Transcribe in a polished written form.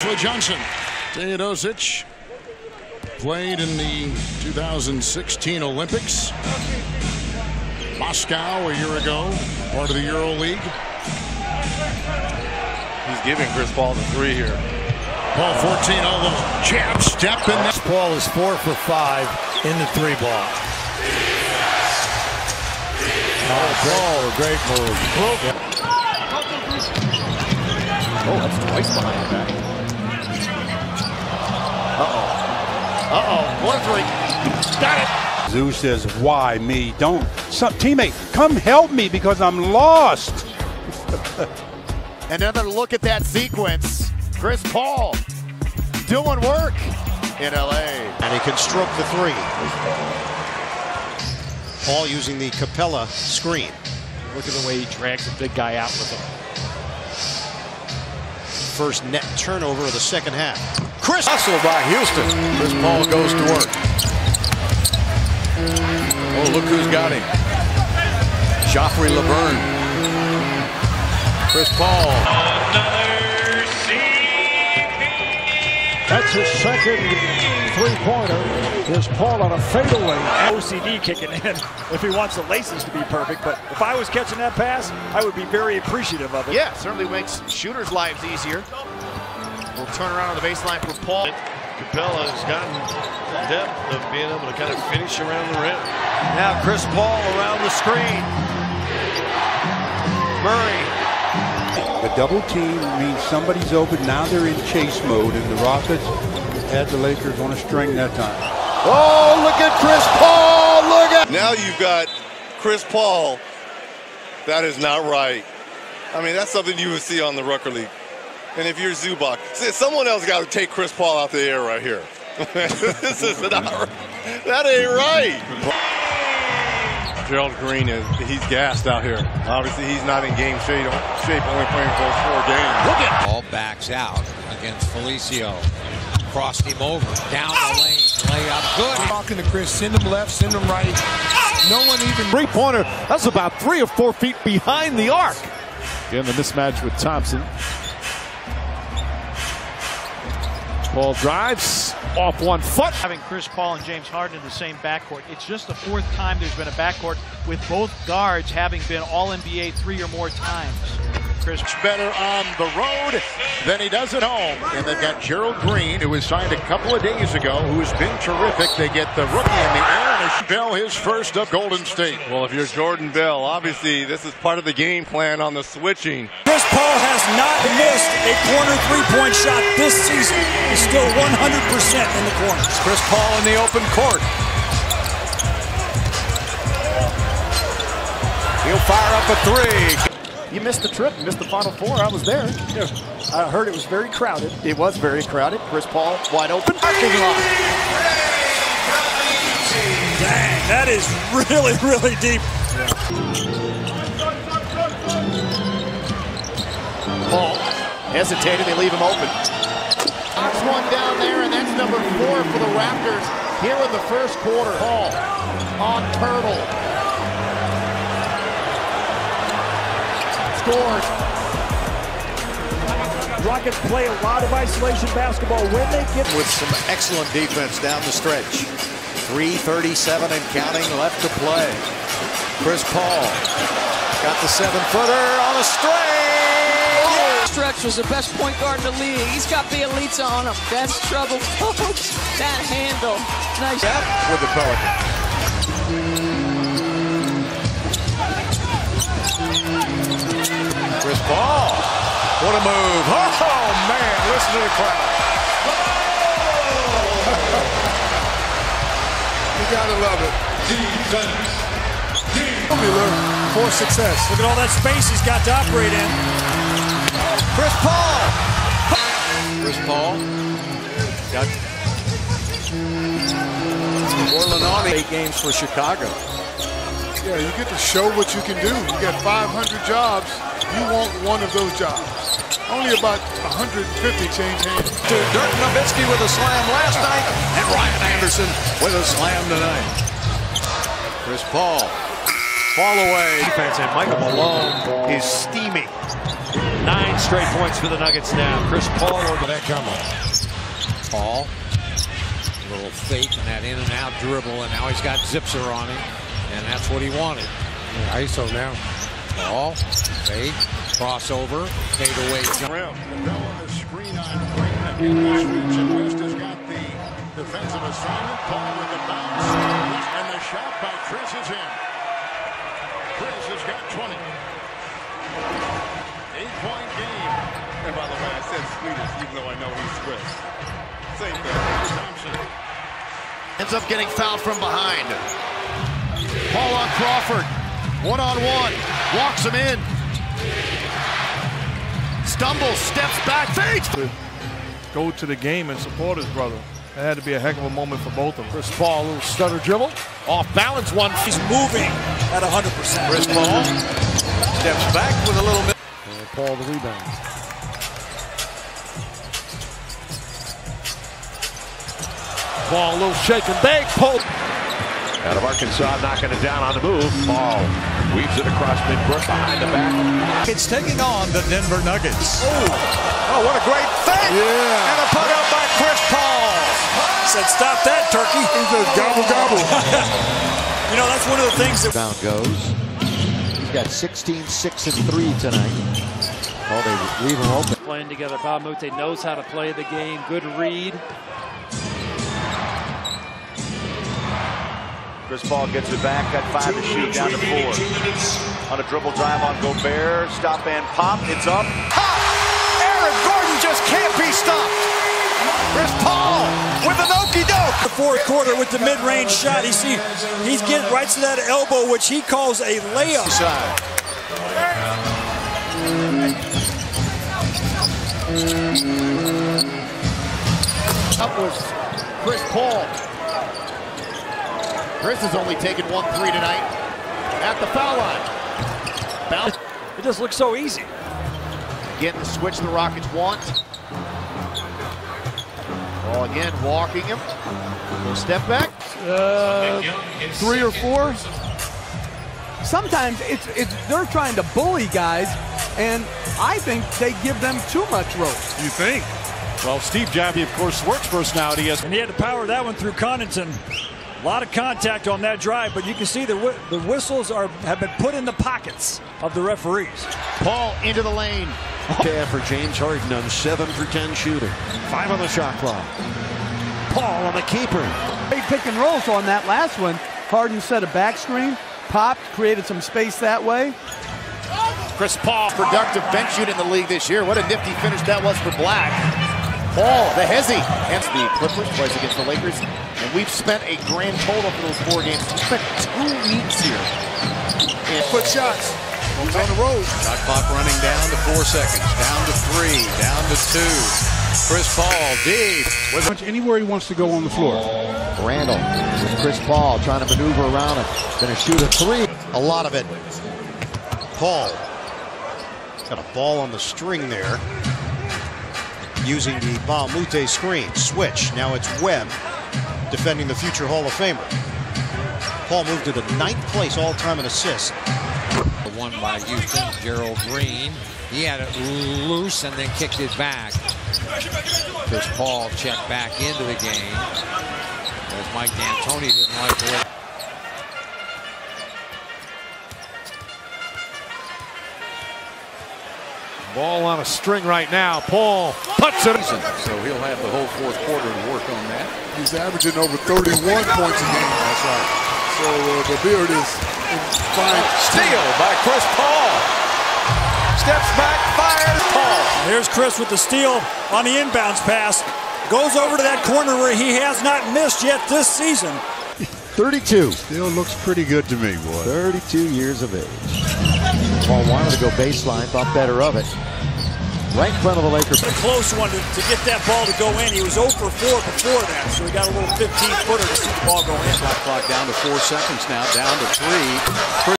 Ashley Johnson. Teodosic played in the 2016 Olympics. Moscow a year ago, part of the Euro League. He's giving Chris Paul the three here. Paul 14, all those jab step in there. Paul is 4 for 5 in the 3-ball. Oh, great move. Oh, that's twice behind the back. Uh-oh, 1-3. Got it. Zeus says, why me? Don't. Some teammate, come help me because I'm lost. Another look at that sequence. Chris Paul doing work in LA. And he can stroke the three. Paul using the Capella screen. Look at the way he drags the big guy out with him. First net turnover of the second half. Chris hustle by Houston. Chris Paul goes to work. Oh, look who's got him. Joffrey Laverne. Chris Paul. That's his second three-pointer. Here's Paul on a fadeaway. OCD kicking in if he wants the laces to be perfect. But if I was catching that pass, I would be very appreciative of it. Yeah, certainly makes shooters' lives easier. We'll turn around on the baseline for Paul. Capella has gotten the depth of being able to kind of finish around the rim. Now Chris Paul around the screen. Murray. The double team means somebody's open. Now they're in chase mode, and the Rockets had the Lakers on a string that time. Oh, look at Chris Paul. Look at. Now you've got Chris Paul. That is not right. I mean, that's something you would see on the Rucker League. And if you're Zubac, someone else got to take Chris Paul out the air right here. This is not right. That ain't right. Gerald Green he's gassed out here. Obviously, he's not in game shape, only playing for those 4 games. Look at Ball backs out against Felicio. Crossed him over. Down the lane. Layup. Good. Talking to Chris. Send him left. Send him right. No one even. Three-pointer. That's about 3 or 4 feet behind the arc. Again, the mismatch with Thompson. Paul drives off 1 foot. Having Chris Paul and James Harden in the same backcourt. It's just the 4th time there's been a backcourt with both guards having been All-NBA 3 or more times. Chris better on the road than he does at home. And they've got Gerald Green, who was signed a couple of days ago, who's been terrific. They get the rookie in the air, and Bell his first of Golden State. Well, if you're Jordan Bell, obviously this is part of the game plan on the switching. Chris Paul has not missed a corner three-point shot this season. He's still 100% in the corners. Chris Paul in the open court. He'll fire up a 3. You missed the trip, you missed the Final Four. I was there. I heard it was very crowded. It was very crowded. Chris Paul wide open. Parking lot. Dang, that is really, really deep. Paul hesitated. They leave him open. Knocks one down there, and that's number 4 for the Raptors here in the first quarter. Paul on Turtle. Scores. Rockets play a lot of isolation basketball when they get with some excellent defense down the stretch. 3:37 and counting left to play. Chris Paul got the 7-footer on a string. Stretch was the best point guard in the league. He's got Bielitsa on him. That's trouble, folks. That handle. Nice. With the Pelicans. Chris Paul. What a move. Oh, man. Listen to the crowd. You gotta love it. for success. Look at all that space he's got to operate in. Chris Paul. Chris Paul got Orland on 8 games for Chicago. Yeah, you get to show what you can do. You got 500 jobs. You want one of those jobs. Only about 150 change hands. Dirk Nowitzki with a slam last night, and Ryan Anderson with a slam tonight. Chris Paul, fall away. Defense, and Michael Malone is steaming. 9 straight points for the Nuggets now. Chris Paul over that coming. Paul, a little fake and that in and out dribble, and now he's got Zipser on him, and that's what he wanted. ISO now. Paul, fake, crossover, fade away. Bell on the screen on Green. Again, Streets and West has got the defensive assignment. Paul with the bounce. And the shot by Chris is in. Chris has got 20. 8-point game. And by the way, I said Sweetest, even though I know he's Chris. Same thing. Thompson ends up getting fouled from behind. Paul on Crawford. One-on-one. Walks him in. Stumbles, steps back, fades. Go to the game and support his brother. That had to be a heck of a moment for both of them. Chris Paul, a little stutter dribble. Off balance one. He's moving at 100%. Chris Paul steps back with a little bit. Paul the rebound. Paul, a little shake and bake. Paul. Out of Arkansas, knocking it down on the move. Paul weaves it across midcourt behind the back. It's taking on the Denver Nuggets. Oh, what a great fake! Yeah. And a put up by Chris Paul. Said, stop that, Turkey. He says, gobble, gobble. You know, that's one of the things that... Down goes. He's got 16, 6, and 3 tonight. Oh, they leave him open. Playing together. Baumute knows how to play the game. Good read. Chris Paul gets it back, got 5 to shoot, down to 4. On a dribble drive on Gobert, stop and pop, it's up. Aaron Gordon just can't be stopped. Chris Paul with an okey-doke. The fourth quarter with the mid-range shot. He's getting right to that elbow, which he calls a layup. Up was Chris Paul. Chris has only taken 1 3 tonight at the foul line. Bounce. It just looks so easy. Again, the switch the Rockets want. Ball again, walking him. Little step back. 3 or 4. Sometimes they're trying to bully guys, and I think they give them too much rope. You think? Well, Steve Javie, of course, Swert's personality is. And he had to power that one through Connaughton. A lot of contact on that drive, but you can see the whistles have been put in the pockets of the referees. Paul into the lane. For James Harden on 7 for 10 shooting. 5 on the shot clock. Paul on the keeper. Great pick and roll, so on that last one, Harden set a back screen, popped, created some space that way. Chris Paul, productive bench unit in the league this year. What a nifty finish that was for Black. Paul, the hezzy, and the Clippers plays against the Lakers. And we've spent a grand total for those 4 games. We spent 2 weeks here. And put shots. On the road. Shot clock running down to 4 seconds. Down to 3. Down to 2. Chris Paul deep. Anywhere he wants to go on the floor. Randall with Chris Paul trying to maneuver around him. Going to shoot a 3. A lot of it. Paul. Got a ball on the string there. Using the Baumute screen. Switch. Now it's Webb defending the future Hall of Famer. Paul moved to the 9th place all-time in assists. The one by Houston, Gerald Green. He had it loose and then kicked it back. Chris Paul checked back into the game. As Mike D'Antoni didn't like the way. Ball on a string right now. Paul puts it. So he'll have the whole fourth quarter to work on that. He's averaging over 31 points a game. That's right. So the beard is fine. Steal by Chris Paul. Steps back, fires Paul. There's Chris with the steal on the inbounds pass. Goes over to that corner where he has not missed yet this season. 32. Still looks pretty good to me, boy. 32 years of age. Paul wanted to go baseline, thought better of it. Right in front of the Lakers. A close one to get that ball to go in. He was 0 for 4 before that, so he got a little 15-footer to see the ball go in. Shot clock down to 4 seconds now, down to 3.